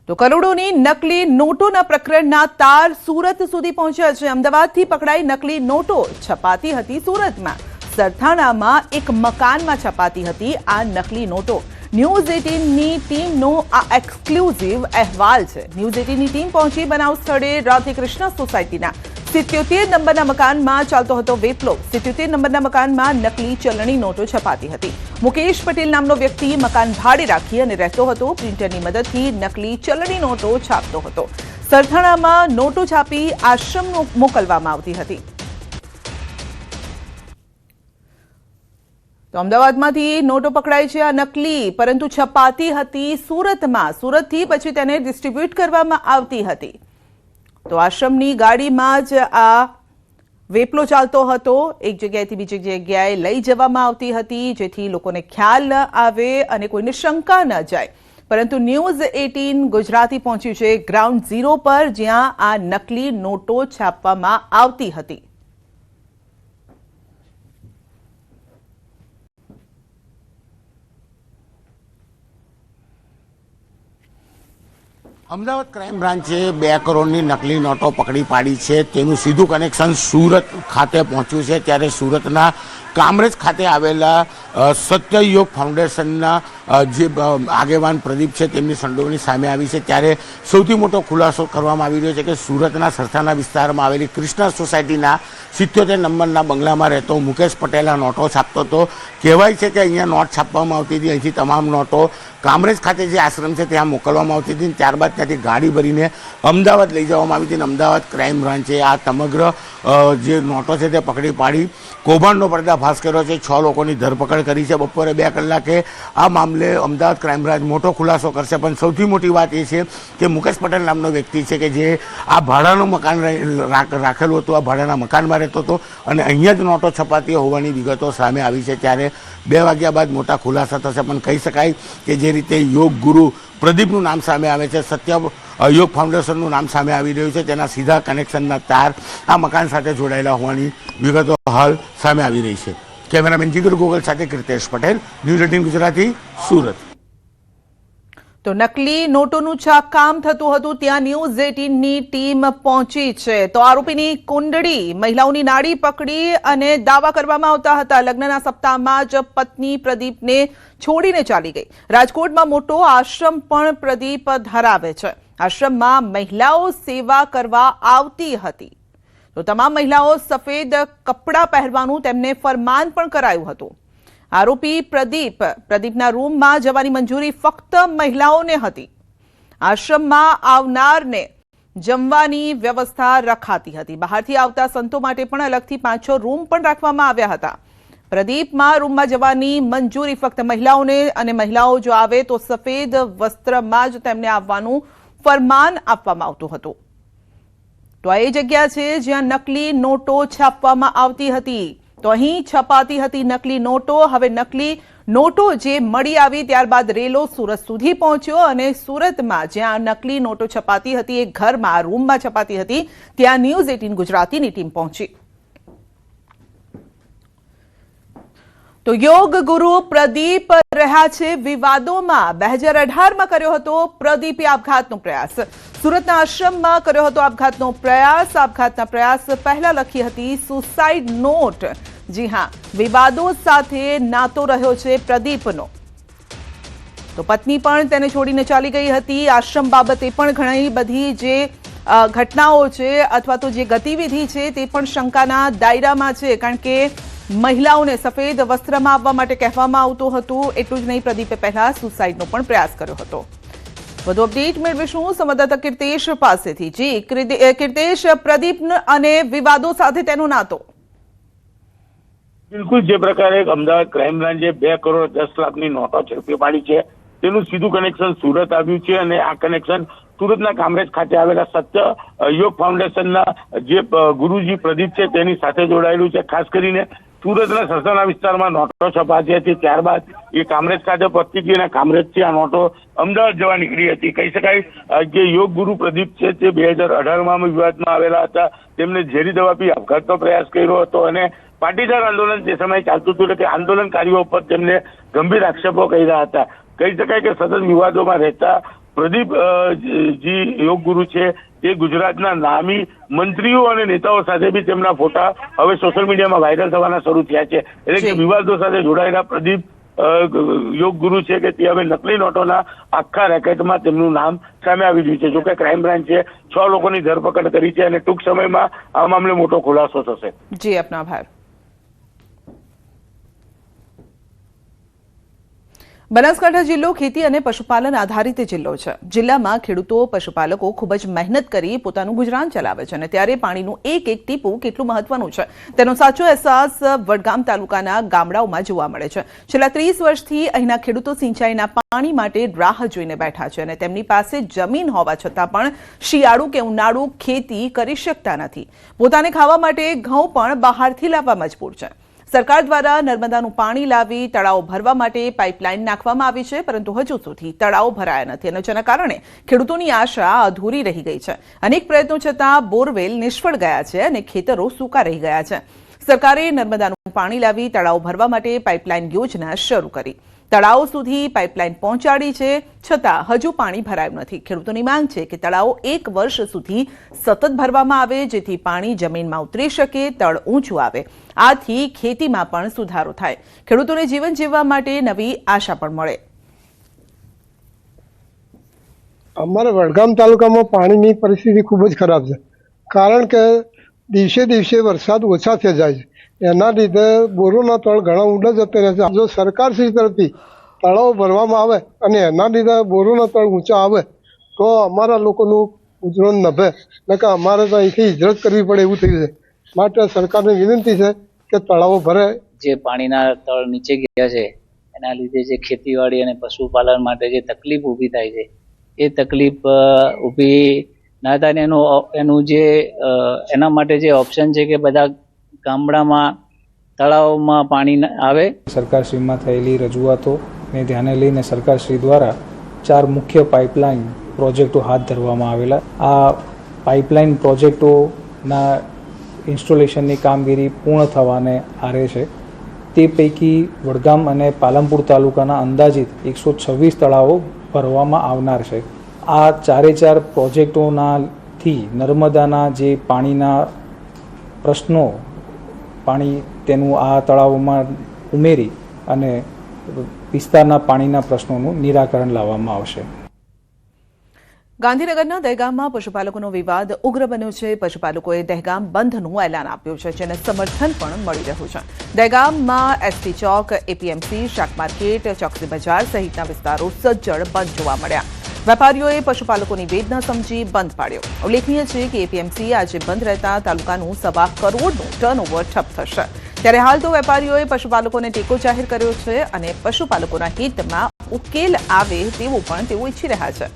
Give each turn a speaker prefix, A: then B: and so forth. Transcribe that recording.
A: તો કરોડોની નકલી નોટોના પ્રકરણના તાર સુરત સુધી પહોંચ્યા છે। અમદાવાદથી પકડાઈ નકલી નોટો છપાતી હતી સુરતમાં। સરથાણામાં એક મકાનમાં છપાતી હતી આ નકલી નોટો। ન્યૂઝ 18ની ટીમનો આ એક્સક્લુઝિવ અહેવાલ છે। ન્યૂઝ 18ની ટીમ પહોંચી બનાવ સ્થળે રાધેકૃષ્ણ સોસાયટીના 77 નંબરના મકાનમાં ચાલતો હતો વેપલો। 77 નંબરના મકાનમાં નકલી ચલણી નોટો છપાતી હતી। મુકેશ પટેલ નામનો વ્યક્તિ મકાન ભાડે રાખી અને રહેતો હતો। પ્રિન્ટરની મદદથી નકલી ચલણી નોટો છાપતો હતો। સરથાણામાં નોટો છાપી આશ્રમ મોકલવામાં આવતી હતી। તો અમદાવાદમાંથી નોટો પકડાઈ છે આ નકલી, પરંતુ છપાતી હતી સુરતમાં। સુરતથી પછી તેને ડિસ્ટ્રીબ્યુટ કરવામાં આવતી હતી। તો આશ્રમની ગાડીમાં જ આ વેપલો ચાલતો હતો। એક જગ્યાએથી બીજી જગ્યાએ લઈ જવામાં આવતી હતી, જેથી લોકોને ખ્યાલ ન આવે અને કોઈને શંકા ન જાય। પરંતુ ન્યૂઝ 18 ગુજરાતી પહોંચ્યું છે ગ્રાઉન્ડ ઝીરો પર, જ્યાં આ નકલી નોટો છાપવામાં આવતી હતી।
B: અમદાવાદ ક્રાઇમ બ્રાન્ચે 2 કરોડની નકલી નોટો પકડી પાડી છે। તેનું સીધું કનેક્શન સુરત ખાતે પહોંચ્યું છે। ત્યારે સુરતના કામરેજ ખાતે આવેલા સત્યયોગ ફાઉન્ડેશનના જે આગેવાન પ્રદીપ છે તેમની સંડોવણી સામે આવી છે। ત્યારે સૌથી મોટો ખુલાસો કરવામાં આવી રહ્યો છે કે સુરતના સરથાણા વિસ્તારમાં આવેલી કૃષ્ણા સોસાયટીના 77 નંબરના બંગલામાં રહેતો મુકેશ પટેલ આ નોટો છાપતો હતો। કહેવાય છે કે અહીંયા નોટ છાપવામાં આવતી હતી। અહીંથી તમામ નોટો કામરેજ ખાતે જે આશ્રમ છે ત્યાં મોકલવામાં આવતી હતી। ત્યારબાદ ત્યાંથી ગાડી ભરીને અમદાવાદ લઈ જવામાં આવી હતી। અમદાવાદ ક્રાઇમ બ્રાન્ચે આ સમગ્ર જે નોટો છે તે પકડી પાડી કૌભાંડનો પર્દાફાશ કર્યો છે। 6 લોકોની ધરપકડ કરી છે। બપોરે 2 કલાકે આ મામલે અમદાવાદ ક્રાઇમ બ્રાન્ચ મોટો ખુલાસો કરશે। પણ સૌથી મોટી વાત એ છે કે મુકેશ પટેલ નામનો વ્યક્તિ છે કે જે આ ભાડાનું મકાન રાખેલું હતું, આ ભાડાના મકાનમાં રહેતો હતો અને અહીંયા જ નોટો છપાતી હોવાની વિગતો સામે આવી છે। ત્યારે 2 વાગ્યા બાદ મોટા ખુલાસા થશે। પણ કહી શકાય કે જે રીતે યોગ ગુરુ પ્રદીપનું નામ સામે આવે છે, સત્ય યોગ ફાઉન્ડેશનનું નામ સામે આવી રહ્યું છે, તેના સીધા કનેક્શનના તાર આ મકાન સાથે જોડાયેલા હોવાની વિગતો હાલ સામે આવી રહી છે। કેમેરામેન જીગર ગોગલ સાથે કૃતેશ પટેલ, ન્યૂઝ 18 ગુજરાતી, સુરત।
A: તો નકલી નોટોનું કામ થતું હતું ત્યાં ન્યૂઝ 18ની ટીમ પહોંચી છે। તો આરોપીની કુંડળી, મહિલાઓની નાડી પકડી અને દાવા કરવામાં આવતા હતા। લગ્નના સપ્તાહમાં જ પત્ની પ્રદીપને છોડીને ચાલી ગઈ। રાજકોટમાં મોટો આશ્રમ પણ પ્રદીપ ધરાવે છે। આશ્રમમાં મહિલાઓ સેવા કરવા આવતી હતી। તો તમામ મહિલાઓ સફેદ કપડાં પહેરવાનું તેમને ફરમાન પણ કરાયું હતું। આરોપી પ્રદીપના રૂમમાં જવાની મંજૂરી ફક્ત મહિલાઓને હતી। આશ્રમમાં આવનારને જમવાની વ્યવસ્થા રખાતી હતી। બહારથી આવતા સંતો માટે પણ અલગથી 5-6 રૂમ પણ રાખવામાં આવ્યા હતા। પ્રદીપમાં રૂમમાં જવાની મંજૂરી ફક્ત મહિલાઓને, અને મહિલાઓ જો આવે તો સફેદ વસ્ત્રમાં જ તેમને આવવાનું ફરમાન આપવામાં આવતું હતું। તો આ એ જગ્યા છે જ્યાં નકલી નોટો છાપવામાં આવતી હતી। તો અહીં છપાતી હતી નકલી નોટો। હવે નકલી નોટો જે મળી આવી ત્યારબાદ રેલો સુરત સુધી પહોંચ્યો અને સુરતમાં જ્યાં નકલી નોટો છપાતી હતી એ ઘરમાં, રૂમમાં છપાતી હતી, ત્યાં ન્યૂઝ 18 ગુજરાતીની ટીમ પહોંચી। તો યોગ ગુરુ પ્રદીપ રહ્યા છે વિવાદોમાં। 2018માં કર્યો હતો પ્રદીપે આપઘાતનો પ્રયાસ। સુરતના આશ્રમમાં કર્યો હતો આપઘાતનો પ્રયાસ। આપઘાતના પ્રયાસ પહેલા લખી હતી સુસાઇડ નોટ। જી હા, વિવાદો સાથે નાતો રહ્યો છે પ્રદીપનો। તો પત્ની પણ તેને છોડીને ચાલી ગઈ હતી। આશ્રમ બાબતે પણ ઘણી બધી જે ઘટનાઓ છે અથવા તો જે ગતિવિધિ છે તે પણ શંકાના દાયરામાં છે, કારણ કે મહિલાઓને સફેદ વસ્ત્રમાં આવવા માટે કહેવામાં આવતું હતું। એટલું જ નહીં, પ્રદીપે પહેલા સુસાઇડનો પણ પ્રયાસ કર્યો હતો। વધુ અપડેટ મેળવીશું સંવાદદાતા કીર્તેશ પાસેથી। જી કીર્તેશ, પ્રદીપ અને વિવાદો સાથે તેનો નાતો।
C: બિલકુલ, જે પ્રકારે અમદાવાદ ક્રાઇમ બ્રાન્ચે 2 કરોડ 10 લાખની નોટો ઝડપી પાડી છે તેનું સીધું કનેક્શન સુરત આવ્યું છે અને આ કનેક્શન સુરતના કામરેજ ખાતે આવેલા સત્ય યોગ ફાઉન્ડેશનના જે ગુરુજી પ્રદીપ છે તેની સાથે જોડાયેલું છે। ખાસ કરીને સુરતના સરથાણા વિસ્તારમાં નોટો છપાતી હતી, ત્યારબાદ એ કામરેજ ખાતે પહોંચી હતી અને કામરેજથી આ નોટો અમદાવાદ જવા નીકળી હતી। કહી શકાય કે યોગ ગુરુ પ્રદીપ છે તે 2018માં વિવાદમાં આવેલા હતા। તેમને ઝેરી દવા પી આપઘાતનો પ્રયાસ કર્યો હતો અને પાટીદાર આંદોલન જે સમયે ચાલતું હતું એટલે કે આંદોલનકારીઓ પર તેમને ગંભીર આક્ષેપો કર્યા હતા। કહી શકાય કે સતત વિવાદોમાં રહેતા પ્રદીપ જી યોગ ગુરુ છે એ ગુજરાતના નામી મંત્રીઓ અને નેતાઓ સાથે બી તેમના ફોટા હવે સોશિયલ મીડિયામાં વાયરલ થવાના શરૂ થયા છે. એટલે કે વિવાદો સાથે જોડાયેલા પ્રદીપ યોગ ગુરુ છે કે તે હવે નકલી નોટોના આખા રેકેટમાં તેમનું નામ સામે આવી રહ્યું છે. જોકે ક્રાઇમ બ્રાન્ચે 6 લોકોની ધરપકડ કરી છે અને ટૂંક સમયમાં આ મામલે મોટો ખુલાસો થશે.
A: જી આપનો આભાર. બનાસકાંઠા જિલ્લો ખેતી અને પશુપાલન આધારિત જિલ્લો છે. જિલ્લામાં ખેડૂતો પશુપાલકો ખૂબ જ મહેનત કરી પોતાનું ગુજરાન ચલાવે છે અને ત્યારે પાણીનું એક એક ટીપું કેટલું મહત્વનું છે તેનો સાચો અહેસાસ વડગામ તાલુકાના ગામડાઓમાં જોવા મળે છે. છેલ્લા 30 વર્ષથી અહીંના ખેડૂતો સિંચાઈના પાણી માટે રાહ જોઈને બેઠા છે અને તેમની પાસે જમીન હોવા છતાં પણ શિયાળુ કે ઉનાળુ ખેતી કરી શકતા નથી. પોતાને ખાવા માટે ઘઉં પણ બહારથી લાવવા મજબૂર છે. સરકાર દ્વારા નર્મદાનું પાણી લાવી તળાવો ભરવા માટે પાઇપલાઇન નાખવામાં આવી છે, પરંતુ હજુ સુધી તળાવો ભરાયા નથી અને જેના કારણે ખેડૂતોની આશા અધૂરી રહી ગઈ છે. અનેક પ્રયત્નો છતાં બોરવેલ નિષ્ફળ ગયા છે અને ખેતરો સૂકા રહી ગયા છે. સરકારે નર્મદાનું પાણી લાવી તળાવો ભરવા માટે પાઇપલાઇન યોજના શરૂ કરી. તળાવો સુધી પાઇપલાઇન પહોંચાડી છે, છતાં હજુ પાણી ભરાયું નથી. ખેડૂતોની માંગ છે કે તળાવો 1 વર્ષ સુધી સતત ભરવામાં આવે, જેથી પાણી જમીનમાં ઉતરી શકે, તળ ઊંચું આવે. આથી ખેતીમાં પણ સુધારો થાય, ખેડૂતોને જીવન જીવવા માટે નવી આશા પણ મળે.
D: અમારા વડગામ તાલુકામાં પાણીની પરિસ્થિતિ ખૂબ જ ખરાબ છે, કારણ કે દિવસે દિવસે વરસાદ ઓછા થઈ જાય છે. એના લીધે બોરોના તળ ઘણા ઊંડા જતા રહે છે. જો સરકારશ્રી તરફથી તળાવો ભરવામાં આવે અને એના લીધે બોરોના તળ ઊંચા આવે તો અમારા લોકોનું ગુજરાન નભે, એટલે કે અમારે તો અહીંથી હિજરત કરવી પડે એવું થયું છે. માટે સરકારને વિનંતી છે કે તળાવો ભરે.
E: જે પાણીના તળ નીચે ગયા છે એના લીધે જે ખેતીવાડી અને પશુપાલન માટે જે તકલીફ ઊભી થાય છે એ તકલીફ ઊભી ના થાય ને એનું જે એના માટે જે ઓપ્શન છે કે બધા ગામડામાં તળાવમાં પાણી આવે.
F: સરકારશ્રીમાં થયેલી રજૂઆતોને ધ્યાને લઈને સરકારશ્રી દ્વારા 4 મુખ્ય પાઇપલાઇન પ્રોજેક્ટો હાથ ધરવામાં આવેલા. આ પાઇપલાઇન પ્રોજેક્ટોના ઇન્સ્ટોલેશનની કામગીરી પૂર્ણ થવાને આરે છે. તે પૈકી વડગામ અને પાલનપુર તાલુકાના અંદાજિત 126 તળાવો ભરવામાં આવનાર છે. આ 4 પ્રોજેક્ટોનાથી નર્મદાના જે પાણીના પ્રશ્નો પાણી તેનું આ તળાવોમાં ઉમેરી અને વિસ્તારના પાણીના પ્રશ્નોનું નિરાકરણ લાવવામાં આવશે.
A: ગાંધીનગરના દહેગામમાં પશુપાલકોનો વિવાદ ઉગ્ર બન્યો છે. પશુપાલકોએ દહેગામ બંધનું એલાન આપ્યું છે, જેને સમર્થન પણ મળી રહ્યું છે. દહેગામમાં એસટી ચોક, એપીએમસી, શાક માર્કેટ, ચોકસી બજાર સહિતના વિસ્તારો સજ્જડ બંધ જોવા મળ્યા. વેપારીઓએ પશુપાલકોની વેદના સમજી બંધ પાડ્યો. ઉલ્લેખનીય છે કે એપીએમસી આજે બંધ રહેતા તાલુકાનું 1.25 કરોડનું ટર્નઓવર ઠપ થશે. ત્યારે હાલ તો વેપારીઓએ પશુપાલકોને ટેકો જાહેર કર્યો છે અને પશુપાલકોના હિતમાં ઉકેલ આવે તેવું પણ તેઓ ઈચ્છી રહ્યા છે.